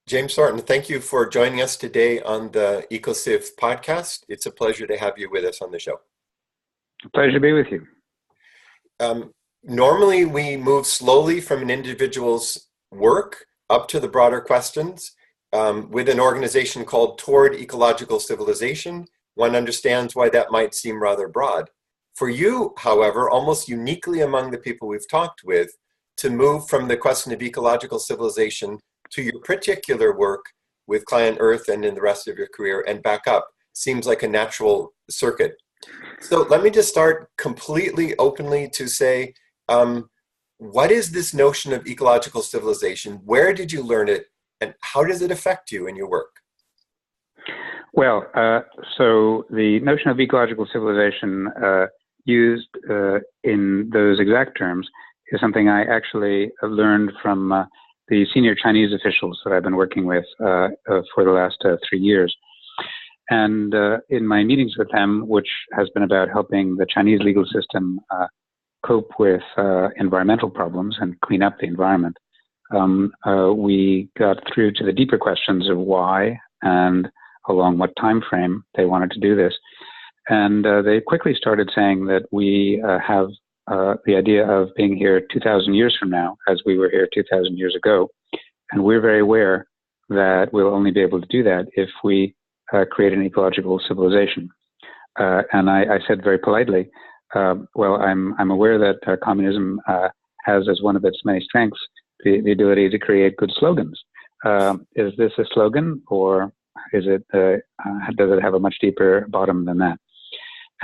James Thornton, thank you for joining us today on the EcoCiv podcast. It's a pleasure to have you with us on the show. Pleasure to be with you. Normally, we move slowly from an individual's work up to the broader questions. With an organization called Toward Ecological Civilization, one understands why that might seem rather broad. For you, however, almost uniquely among the people we've talked with, to move from the question of ecological civilization to your particular work with ClientEarth and in the rest of your career and back up seems like a natural circuit. So let me just start completely openly to say, what is this notion of ecological civilization? Where did you learn it? And how does it affect you in your work? Well, so the notion of ecological civilization used in those exact terms is something I actually learned from the senior Chinese officials that I've been working with for the last 3 years. And in my meetings with them, which has been about helping the Chinese legal system cope with environmental problems and clean up the environment, we got through to the deeper questions of why and along what time frame they wanted to do this. And they quickly started saying that we have the idea of being here 2,000 years from now, as we were here 2,000 years ago. And we're very aware that we'll only be able to do that if we create an ecological civilization. And I said very politely, well, I'm aware that communism has as one of its many strengths the ability to create good slogans. Is this a slogan, or is it does it have a much deeper bottom than that?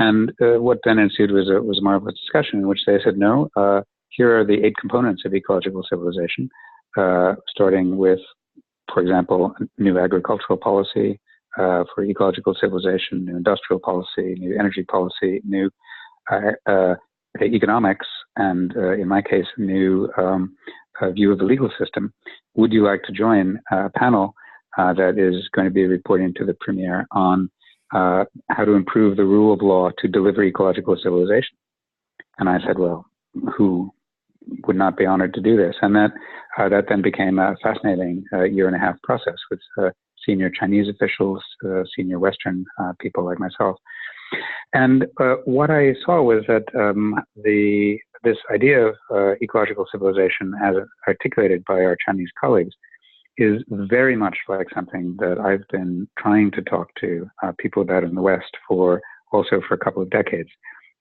And what then ensued was a marvelous discussion in which they said, no, here are the 8 components of ecological civilization, starting with, for example, new agricultural policy for ecological civilization, new industrial policy, new energy policy, new economics, and in my case, new view of the legal system. Would you like to join a panel that is going to be reporting to the Premier on how to improve the rule of law to deliver ecological civilization? And I said, well, who would not be honored to do this? And that then became a fascinating 1.5-year process with senior Chinese officials, senior Western people like myself. And what I saw was that this idea of ecological civilization as articulated by our Chinese colleagues is very much like something that I've been trying to talk to people about in the West for a couple of decades.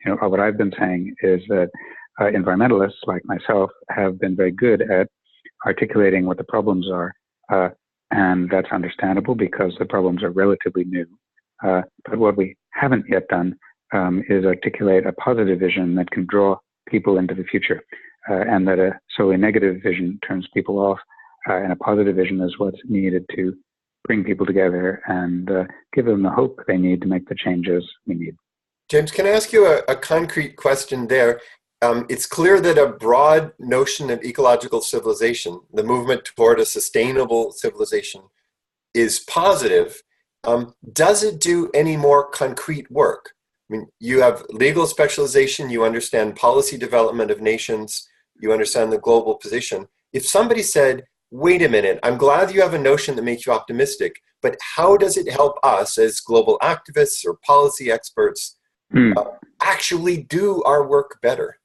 You know, what I've been saying is that environmentalists like myself have been very good at articulating what the problems are, and that's understandable because the problems are relatively new. But what we haven't yet done is articulate a positive vision that can draw people into the future, and that a solely negative vision turns people off. And a positive vision is what's needed to bring people together and give them the hope they need to make the changes we need. James, can I ask you a concrete question there? It's clear that a broad notion of ecological civilization, the movement toward a sustainable civilization, is positive. Does it do any more concrete work? I mean, you have legal specialization, you understand policy development of nations, you understand the global position. If somebody said, wait a minute, I'm glad you have a notion that makes you optimistic, but how does it help us as global activists or policy experts actually do our work better?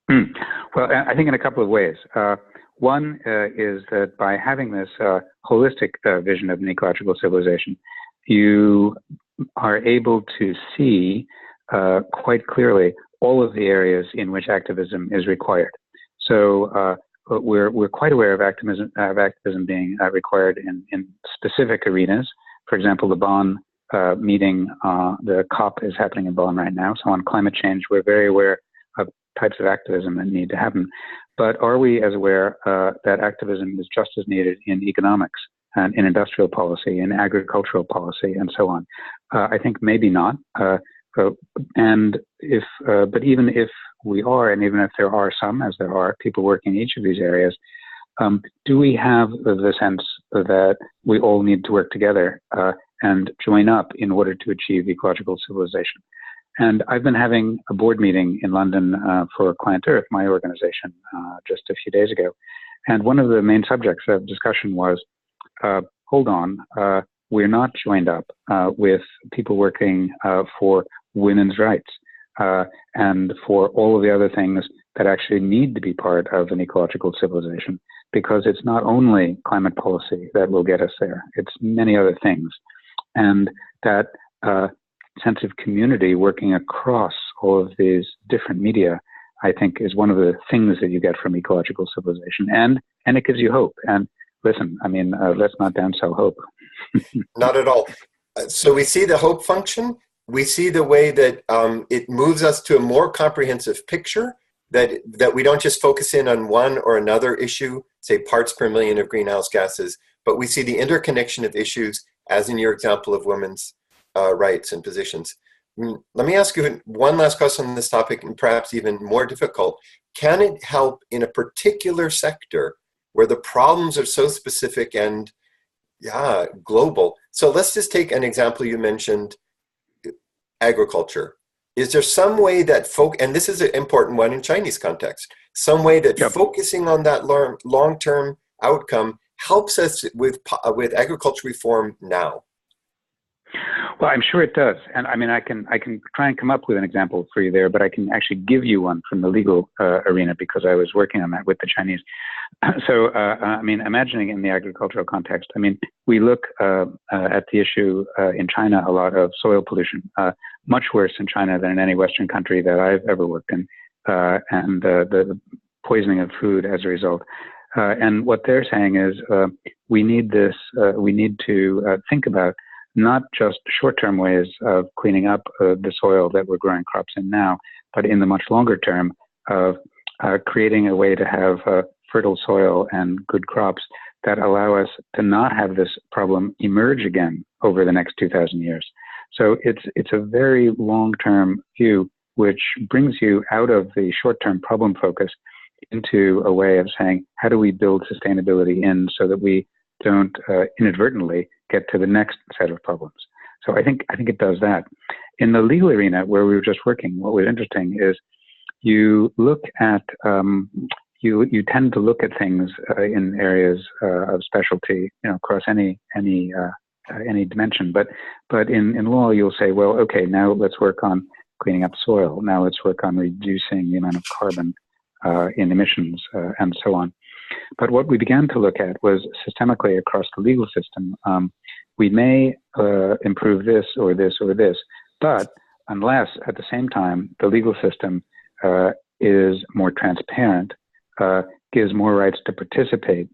Well, I think in a couple of ways. One is that by having this holistic vision of an ecological civilization, you are able to see quite clearly all of the areas in which activism is required. So we're quite aware of activism being required in specific arenas. For example, the Bonn meeting, the COP is happening in Bonn right now. So on climate change, we're very aware of types of activism that need to happen. But are we as aware that activism is just as needed in economics and in industrial policy, in agricultural policy, and so on? I think maybe not. But even if we are, and even if there are some, as there are, people working in each of these areas, do we have the sense that we all need to work together and join up in order to achieve ecological civilization? And I've been having a board meeting in London for ClientEarth, my organization, just a few days ago. And one of the main subjects of discussion was hold on, we're not joined up with people working for women's rights and for all of the other things that actually need to be part of an ecological civilization, because it's not only climate policy that will get us there, it's many other things. And that sense of community working across all of these different media, I think, is one of the things that you get from ecological civilization, and it gives you hope. And listen, I mean, let's not downsell hope. Not at all. So we see the hope function. We see the way that it moves us to a more comprehensive picture, that we don't just focus in on one or another issue, say parts per million of greenhouse gases, but we see the interconnection of issues, as in your example of women's rights and positions. Let me ask you one last question on this topic, and perhaps even more difficult. Can it help in a particular sector where the problems are so specific and global? So let's just take an example you mentioned, agriculture. Is there some way that and this is an important one in Chinese context, some way that focusing on that long-term outcome helps us with agriculture reform now? Well, I'm sure it does. And I mean, I can try and come up with an example for you there, but I can actually give you one from the legal arena, because I was working on that with the Chinese. So, I mean, imagining in the agricultural context, I mean, we look at the issue in China a lot of soil pollution, much worse in China than in any Western country that I've ever worked in, and the poisoning of food as a result. And what they're saying is we need to think about not just short-term ways of cleaning up the soil that we're growing crops in now, but in the much longer term of creating a way to have fertile soil and good crops that allow us to not have this problem emerge again over the next 2,000 years. So it's a very long-term view, which brings you out of the short-term problem focus into a way of saying, how do we build sustainability in so that we don't inadvertently get to the next set of problems? So I think it does that. In the legal arena where we were just working, what was interesting is you look at you tend to look at things in areas of specialty, across any dimension. But in law, you'll say, well, okay, now let's work on cleaning up soil. Now let's work on reducing the amount of carbon in emissions and so on. But what we began to look at was systemically across the legal system. We may improve this or this or this, but unless at the same time the legal system is more transparent, gives more rights to participate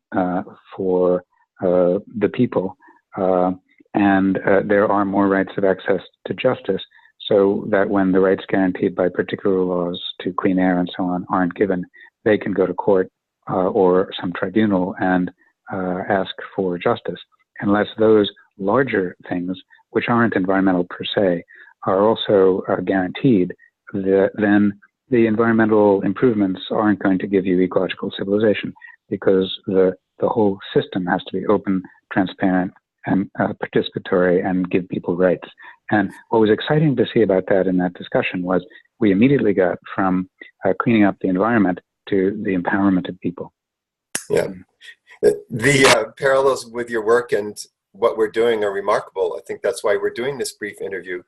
for the people, and there are more rights of access to justice, so that when the rights guaranteed by particular laws to clean air and so on aren't given, they can go to court or some tribunal and ask for justice. Unless those larger things, which aren't environmental per se, are also guaranteed, then the environmental improvements aren't going to give you ecological civilization, because the whole system has to be open, transparent, and participatory, and give people rights. And what was exciting to see about that in that discussion was we immediately got from cleaning up the environment to the empowerment of people. Yeah. The parallels with your work and what we're doing are remarkable. I think that's why we're doing this brief interview.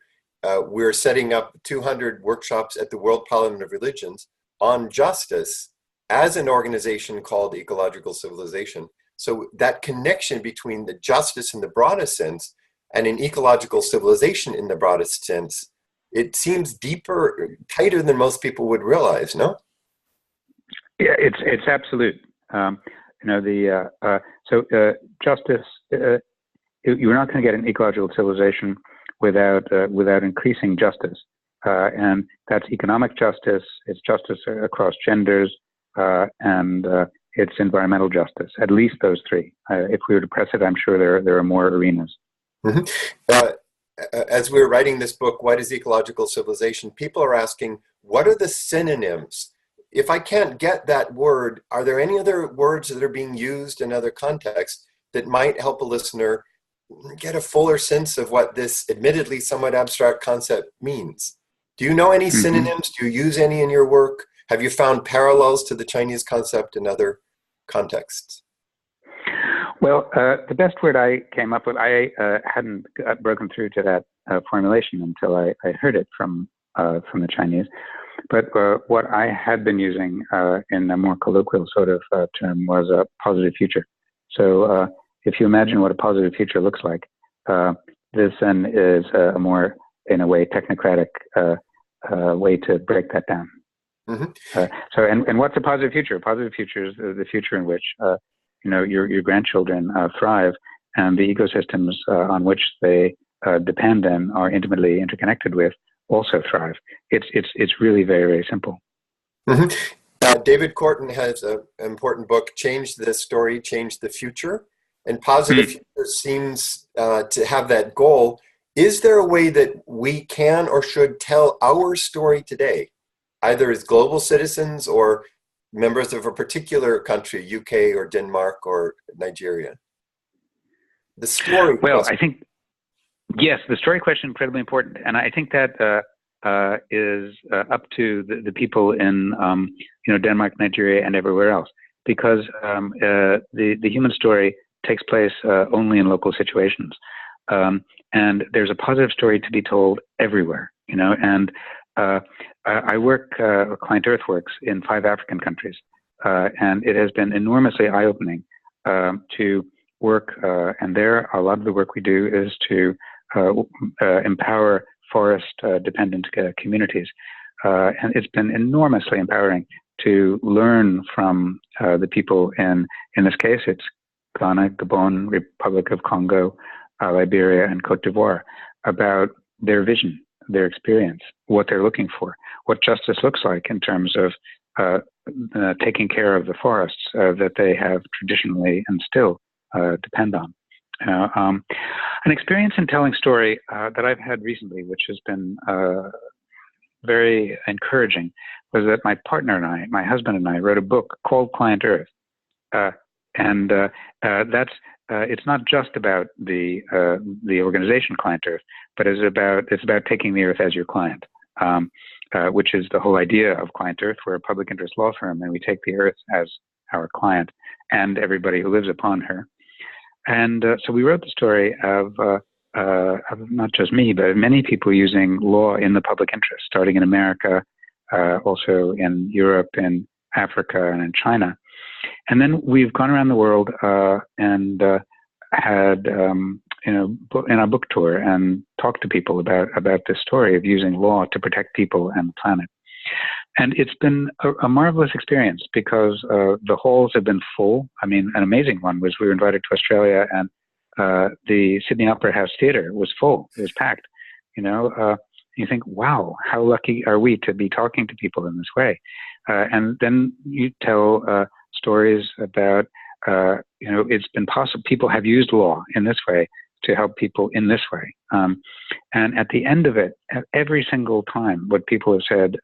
We're setting up 200 workshops at the World Parliament of Religions on justice as an organization called Ecological Civilization. So that connection between the justice in the broadest sense and an ecological civilization in the broadest sense, it seems deeper, tighter than most people would realize, no? Yeah, it's absolute. Justice. You're not going to get an ecological civilization without increasing justice, and that's economic justice. It's justice across genders, and it's environmental justice. At least those three. If we were to press it, I'm sure there are more arenas. Mm-hmm. As we're writing this book, What is Ecological Civilization? People are asking, what are the synonyms? If I can't get that word, are there any other words that are being used in other contexts that might help a listener get a fuller sense of what this admittedly somewhat abstract concept means? Do you know any synonyms? Do you use any in your work? Have you found parallels to the Chinese concept in other contexts? Well, the best word I came up with, I hadn't broken through to that formulation until I heard it from the Chinese. But what I had been using in a more colloquial sort of term was a positive future. So if you imagine what a positive future looks like, this then is a more, in a way, technocratic way to break that down. Mm-hmm. And what's a positive future? A positive future is the future in which your grandchildren thrive, and the ecosystems on which they depend and are intimately interconnected with also thrive. It's really very, very simple. Mm-hmm. David Corton has an important book, Change the Story, Change the Future. And Positive Future seems to have that goal. Is there a way that we can or should tell our story today, either as global citizens or members of a particular country, UK or Denmark or Nigeria? The story. Well, I think, yes, the story question is incredibly important. And I think that is up to the people in Denmark, Nigeria, and everywhere else, because the human story takes place only in local situations, and there's a positive story to be told everywhere. And I work, ClientEarth works in 5 African countries, and it has been enormously eye-opening to work. And there, a lot of the work we do is to empower forest-dependent communities. And it's been enormously empowering to learn from the people in this case, it's Ghana, Gabon, Republic of Congo, Liberia, and Cote d'Ivoire, about their vision, their experience, what they're looking for, what justice looks like in terms of taking care of the forests that they have traditionally and still depend on. An experience in telling story that I've had recently, which has been very encouraging, was that my partner and I, my husband and I, wrote a book called ClientEarth, and that's it's not just about the organization ClientEarth, but it's about taking the earth as your client, which is the whole idea of ClientEarth. We're a public interest law firm, and we take the earth as our client and everybody who lives upon her. And so we wrote the story of not just me, but many people using law in the public interest, starting in America, also in Europe, in Africa, and in China. And then we've gone around the world and had, in our book tour, and talked to people about this story of using law to protect people and the planet. And it's been a marvelous experience because the halls have been full. I mean, an amazing one was we were invited to Australia, and the Sydney Opera House Theatre was full. It was packed. You think, wow, how lucky are we to be talking to people in this way? And then you tell stories about, it's been possible. People have used law in this way to help people in this way. And at the end of it, every single time, what people have said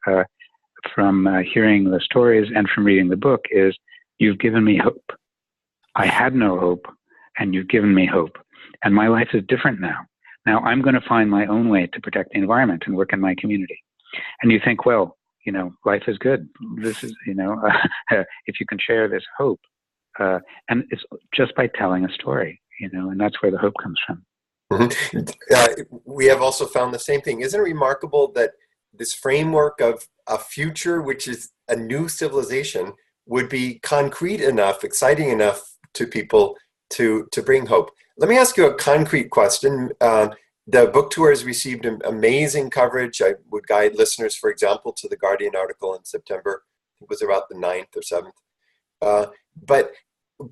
from hearing the stories and from reading the book is, you've given me hope. I had no hope, and you've given me hope. And my life is different now. Now I'm going to find my own way to protect the environment and work in my community. And you think, well, life is good. This is, if you can share this hope. And it's just by telling a story, and that's where the hope comes from. Mm-hmm. We have also found the same thing. Isn't it remarkable that this framework of a future, which is a new civilization, would be concrete enough, exciting enough to people to bring hope? Let me ask you a concrete question. The book tour has received amazing coverage. I would guide listeners, for example, to the Guardian article in September. It was about the 9th or 7th. But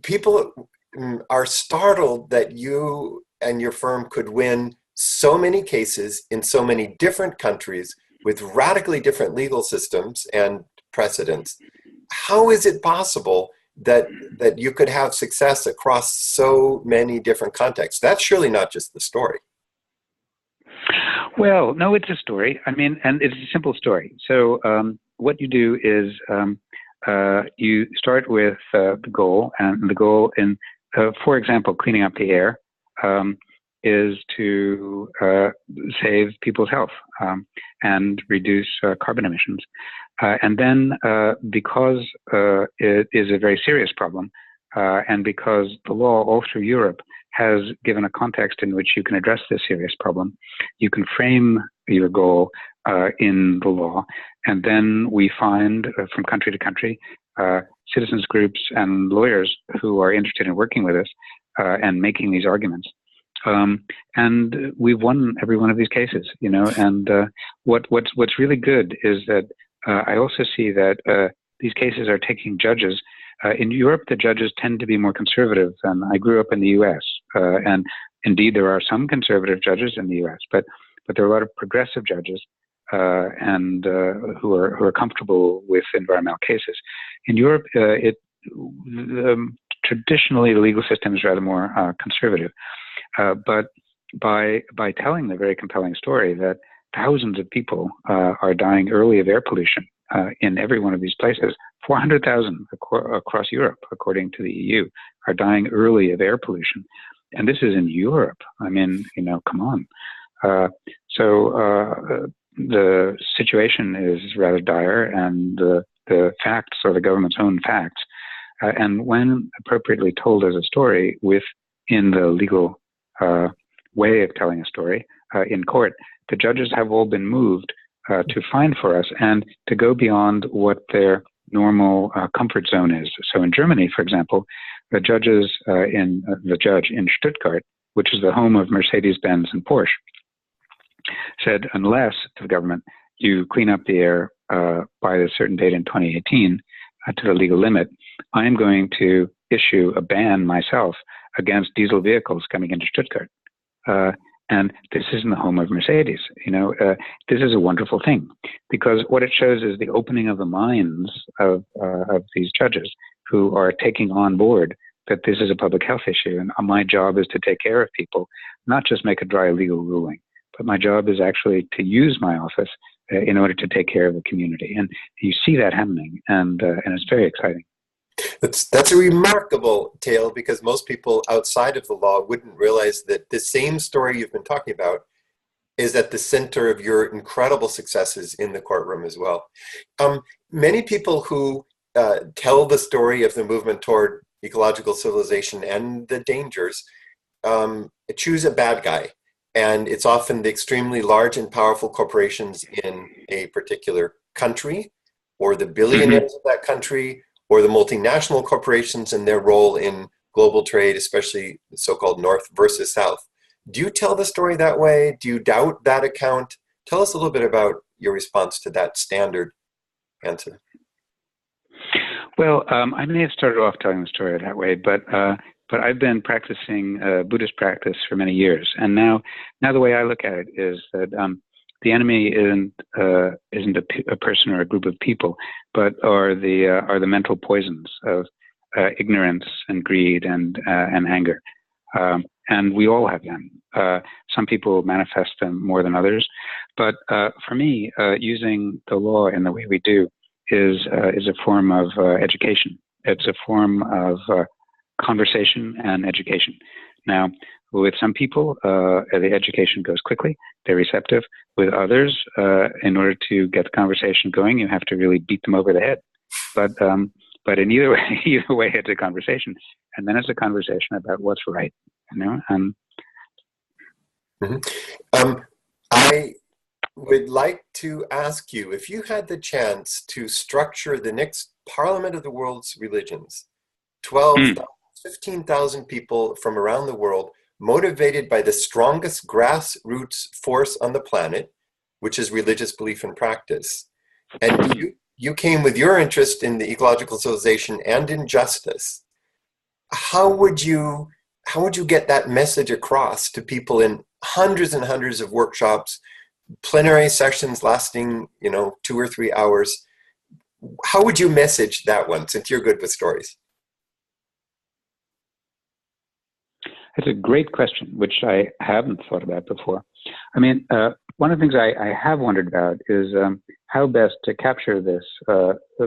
people are startled that you and your firm could win so many cases in so many different countries with radically different legal systems and precedents. How is it possible that you could have success across so many different contexts? That's surely not just the story. Well, no, it's a story. I mean, and it's a simple story. So what you do is you start with the goal, and the goal in, for example, cleaning up the air is to save people's health and reduce carbon emissions. And then because it is a very serious problem, and because the law all through Europe has given a context in which you can address this serious problem, you can frame your goal in the law, and then we find from country to country citizens groups and lawyers who are interested in working with us and making these arguments. And we've won every one of these cases, you know. And what's really good is that I also see that these cases are taking judges. In Europe, the judges tend to be more conservative than I grew up in the U.S. And indeed, there are some conservative judges in the U.S., but there are a lot of progressive judges and who are comfortable with environmental cases. In Europe, traditionally the legal system is rather more conservative. But by telling the very compelling story that thousands of people are dying early of air pollution in every one of these places, 400,000 across Europe, according to the EU, are dying early of air pollution. And this is in Europe. I mean, you know, come on. So the situation is rather dire, and the facts are the government's own facts. And when appropriately told as a story within the legal way of telling a story in court, the judges have all been moved to find for us and to go beyond what their normal comfort zone is. So in Germany, for example, the judge in Stuttgart, which is the home of Mercedes-Benz and Porsche, said, unless to the government you clean up the air by a certain date in 2018 to the legal limit, I am going to issue a ban myself against diesel vehicles coming into Stuttgart. And this isn't the home of Mercedes. You know, this is a wonderful thing, because what it shows is the opening of the minds of these judges who are taking on board that this is a public health issue, and my job is to take care of people, not just make a dry legal ruling, but my job is actually to use my office in order to take care of the community. And you see that happening, and it's very exciting. That's a remarkable tale, because most people outside of the law wouldn't realize that the same story you've been talking about is at the center of your incredible successes in the courtroom as well. Many people who tell the story of the movement toward ecological civilization and the dangers choose a bad guy. And it's often the extremely large and powerful corporations in a particular country, or the billionaires of that country, or the multinational corporations and their role in global trade, especially the so-called North versus South. Do you tell the story that way? Do you doubt that account? Tell us a little bit about your response to that standard answer. Well, I may have started off telling the story that way, but I've been practicing Buddhist practice for many years, and now the way I look at it is that the enemy isn't a person or a group of people, but are the mental poisons of ignorance and greed and anger, and we all have them. Some people manifest them more than others, but for me, using the law in the way we do is a form of education. It's a form of conversation and education. Now, with some people, the education goes quickly; they're receptive. With others, in order to get the conversation going, you have to really beat them over the head. But in either way, it's a conversation, and then it's a conversation about what's right. You know. I would like to ask you, if you had the chance to structure the next Parliament of the World's Religions, 12,000, 15,000 people from around the world, motivated by the strongest grassroots force on the planet, which is religious belief and practice. And you came with your interest in the ecological civilization and in justice. How would you get that message across to people in hundreds and hundreds of workshops, plenary sessions lasting, 2 or 3 hours? How would you message that one, since you're good with stories? It's a great question, which I haven't thought about before. I mean, one of the things I have wondered about is how best to capture this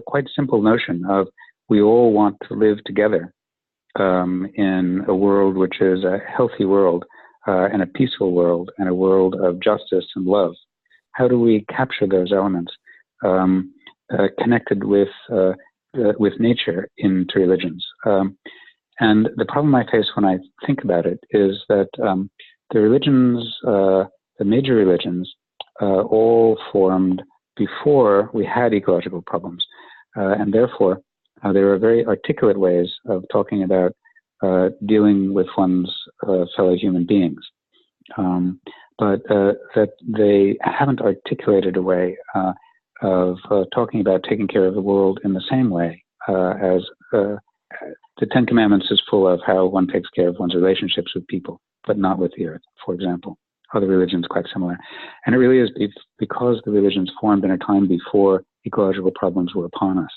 quite simple notion of we all want to live together in a world which is a healthy world and a peaceful world and a world of justice and love. How do we capture those elements connected with nature into religions? And the problem I face when I think about it is that the religions, the major religions, all formed before we had ecological problems. And therefore, there are very articulate ways of talking about dealing with one's fellow human beings. But that they haven't articulated a way of talking about taking care of the world in the same way as the Ten Commandments is full of how one takes care of one's relationships with people, but not with the earth, for example. Other religions quite similar. And it really is because the religions formed in a time before ecological problems were upon us.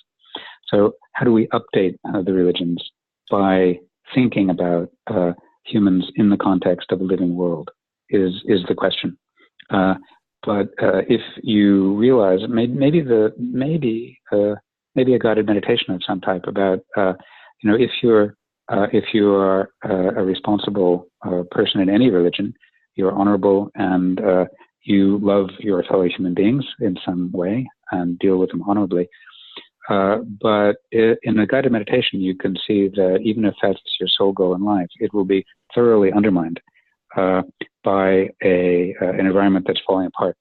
So how do we update the religions by thinking about humans in the context of a living world is the question. But if you realize maybe a guided meditation of some type about if you are a responsible person in any religion, you're honorable and you love your fellow human beings in some way and deal with them honorably. But in a guided meditation, you can see that even if that's your sole goal in life, it will be thoroughly undermined by an environment that's falling apart.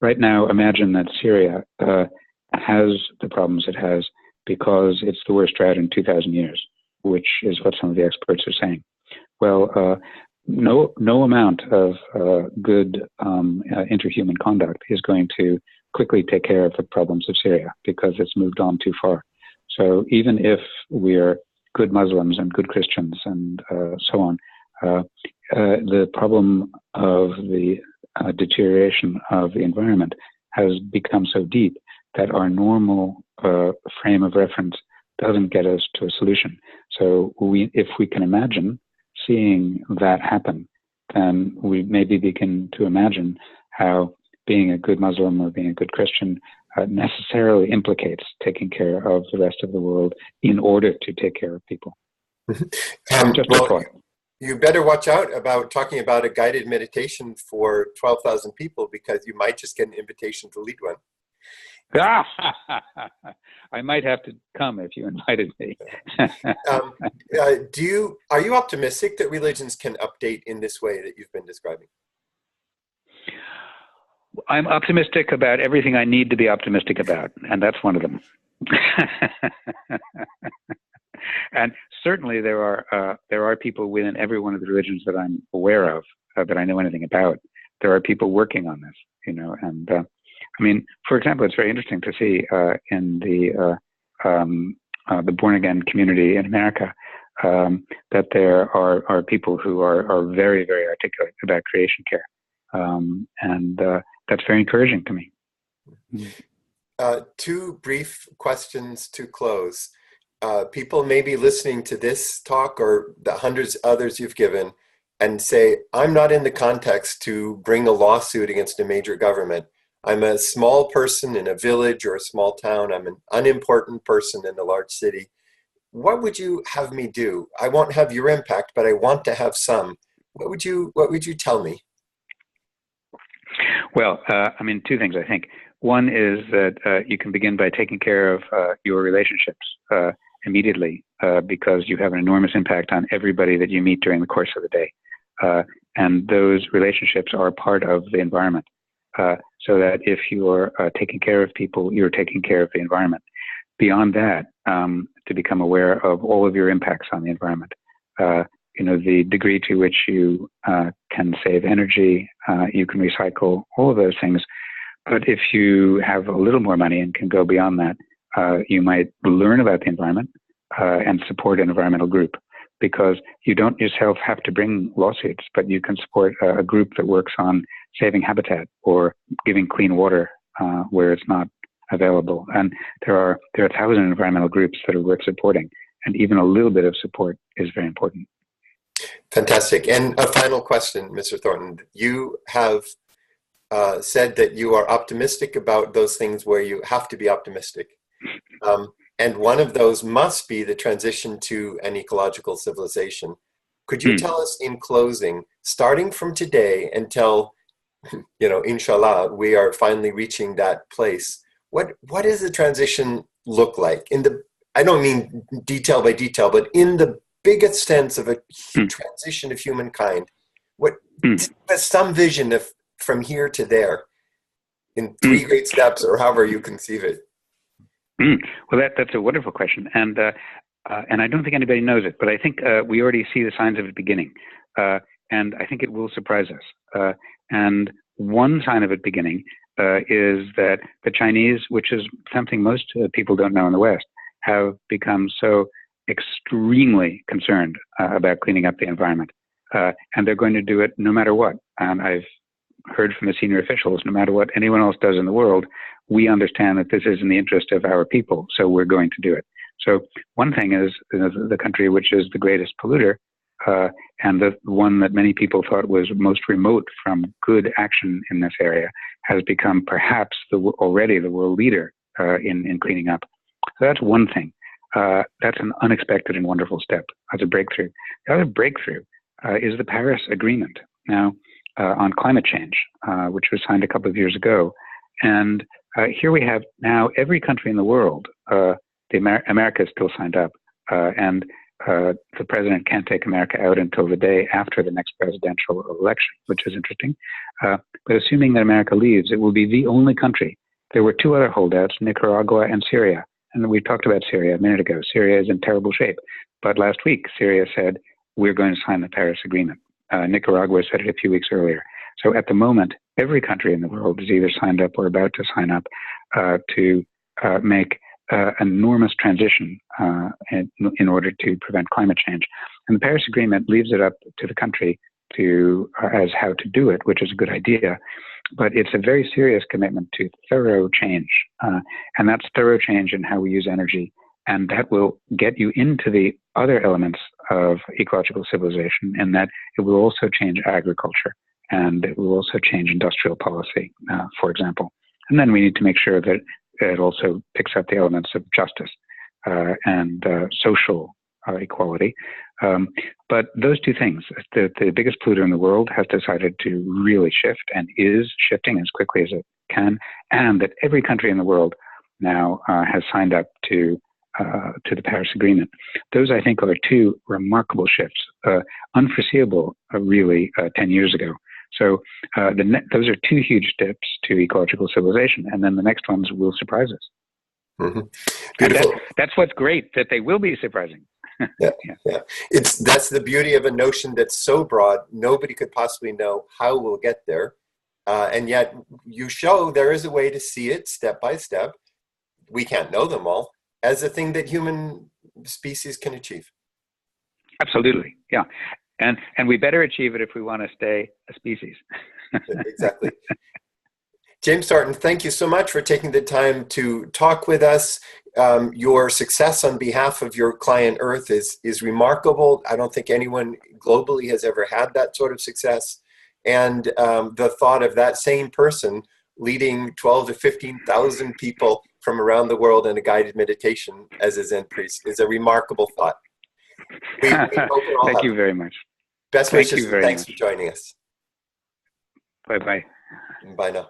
Right now, imagine that Syria has the problems it has because it's the worst drought in 2,000 years, which is what some of the experts are saying. Well, no amount of good interhuman conduct is going to quickly take care of the problems of Syria because it's moved on too far. So even if we're good Muslims and good Christians and so on, the problem of the deterioration of the environment has become so deep that our normal frame of reference doesn't get us to a solution. So if we can imagine seeing that happen, then we maybe begin to imagine how being a good Muslim or being a good Christian necessarily implicates taking care of the rest of the world in order to take care of people. Just a thought. You better watch out about talking about a guided meditation for 12,000 people because you might just get an invitation to lead one. I might have to come if you invited me. Are you optimistic that religions can update in this way that you've been describing? I'm optimistic about everything I need to be optimistic about, and that's one of them. And certainly there are people within every one of the religions that I'm aware of, that I know anything about. There are people working on this, and I mean, for example, it's very interesting to see in the born again community in America that there are people who are very, very articulate about creation care, and that's very encouraging to me. Two brief questions to close. People may be listening to this talk or the hundreds of others you've given and say, I'm not in the context to bring a lawsuit against a major government. I'm a small person in a village or a small town. I'm an unimportant person in a large city. What would you have me do? I won't have your impact, but I want to have some. What would you tell me? Well, two things, I think. One is that you can begin by taking care of your relationships immediately because you have an enormous impact on everybody that you meet during the course of the day. And those relationships are part of the environment. So that if you're taking care of people, you're taking care of the environment. Beyond that, to become aware of all of your impacts on the environment. The degree to which you can save energy, you can recycle, all of those things. But if you have a little more money and can go beyond that, you might learn about the environment and support an environmental group. Because you don't yourself have to bring lawsuits, but you can support a group that works on saving habitat or giving clean water where it's not available. And there are 1,000 environmental groups that are worth supporting, and even a little bit of support is very important. Fantastic. And a final question, Mr. Thornton. You have said that you are optimistic about those things where you have to be optimistic. And one of those must be the transition to an ecological civilization. Could you tell us in closing, starting from today until, inshallah, we are finally reaching that place, what does the transition look like in the I don't mean detail by detail, but in the biggest sense of a transition of humankind, what has some vision of from here to there in three great steps, or however you conceive it? Well, that's a wonderful question, and I don't think anybody knows it, but I think we already see the signs of it beginning, and I think it will surprise us. And one sign of it beginning is that the Chinese, which is something most people don't know in the West, have become so extremely concerned about cleaning up the environment, and they're going to do it no matter what. And I've heard from the senior officials, no matter what anyone else does in the world, we understand that this is in the interest of our people, so we're going to do it. So one thing is, the country which is the greatest polluter, and the one that many people thought was most remote from good action in this area, has become perhaps already the world leader in cleaning up. So that's one thing. That's an unexpected and wonderful step. That's a breakthrough. The other breakthrough is the Paris Agreement. Now, on climate change, which was signed a couple of years ago. And here we have now every country in the world, America is still signed up, and the president can't take America out until the day after the next presidential election, which is interesting. But assuming that America leaves, it will be the only country. There were two other holdouts, Nicaragua and Syria. And we talked about Syria a minute ago. Syria is in terrible shape. But last week, Syria said, we're going to sign the Paris Agreement. Nicaragua said it a few weeks earlier. So at the moment, every country in the world is either signed up or about to sign up to make an enormous transition in order to prevent climate change. And the Paris Agreement leaves it up to the country as how to do it, which is a good idea. But it's a very serious commitment to thorough change. And that's thorough change in how we use energy. And that will get you into the other elements of ecological civilization, and that it will also change agriculture, and it will also change industrial policy, for example. And then we need to make sure that it also picks up the elements of justice and social equality. But those two things, the biggest polluter in the world has decided to really shift and is shifting as quickly as it can, and that every country in the world now has signed up to the Paris Agreement. Those, I think, are two remarkable shifts, unforeseeable really 10 years ago. So those are two huge steps to ecological civilization, and then the next ones will surprise us. Mm-hmm. Beautiful. That's what's great, that they will be surprising. Yeah. That's the beauty of a notion that's so broad, nobody could possibly know how we'll get there. And yet you show there is a way to see it step by step. We can't know them all, as a thing that human species can achieve. Absolutely, yeah. And we better achieve it if we want to stay a species. Exactly. James Thornton, thank you so much for taking the time to talk with us. Your success on behalf of your client Earth is remarkable. I don't think anyone globally has ever had that sort of success. And the thought of that same person leading 12 to 15,000 people from around the world in a guided meditation as a Zen priest is a remarkable thought. We hope we're all Thank happy. you very much. Best wishes. Thanks for joining us. Bye-bye. Bye now.